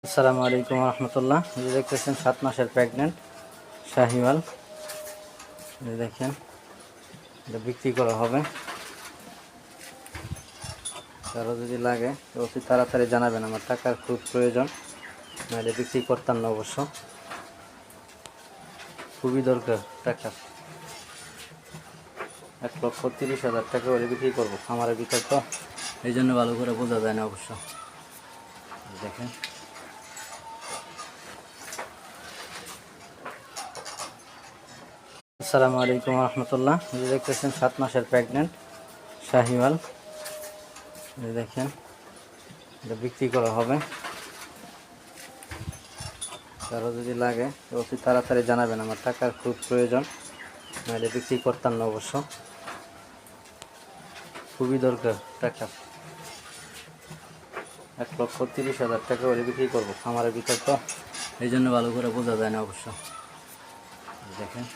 আসসালামু আলাইকুম রহমতুল্লাহ। এই দেখতেছেন 7 মাসের প্রেগনেন্ট শাহিওয়াল। এই দেখেন, এটা বিক্রি করা হবে। কারো যদি লাগে তো অতি তাড়াতাড়ি জানাবেন, আমার টাকার খুব প্রয়োজন, নাহলে বিক্রি করতাম না। অবশ্য খুবই দরকার টাকা। 1,30,000 টাকা করে বিক্রি করবো খামারের ভিতর, তো এই জন্য ভালো করে বোঝা যায় না অবশ্য। দেখেন, আসসালামু আলাইকুম রহমতুল্লাহ। এই দেখতেছেন 7 মাসের প্রেগনেন্ট শাহিওয়াল। এই দেখেন, এটা বিক্রি করা হবে। কারো যদি লাগে তো অতি তাড়াতাড়ি জানাবেন, আমার টাকার খুব প্রয়োজন, নাহলে বিক্রি করতাম না অবশ্য। খুবই দরকার টাকা। 1,30,000 টাকা করে বিক্রি করবো খামারের ভিতর, তো এই জন্য ভালো করে বোঝা যায় না অবশ্য। দেখেন।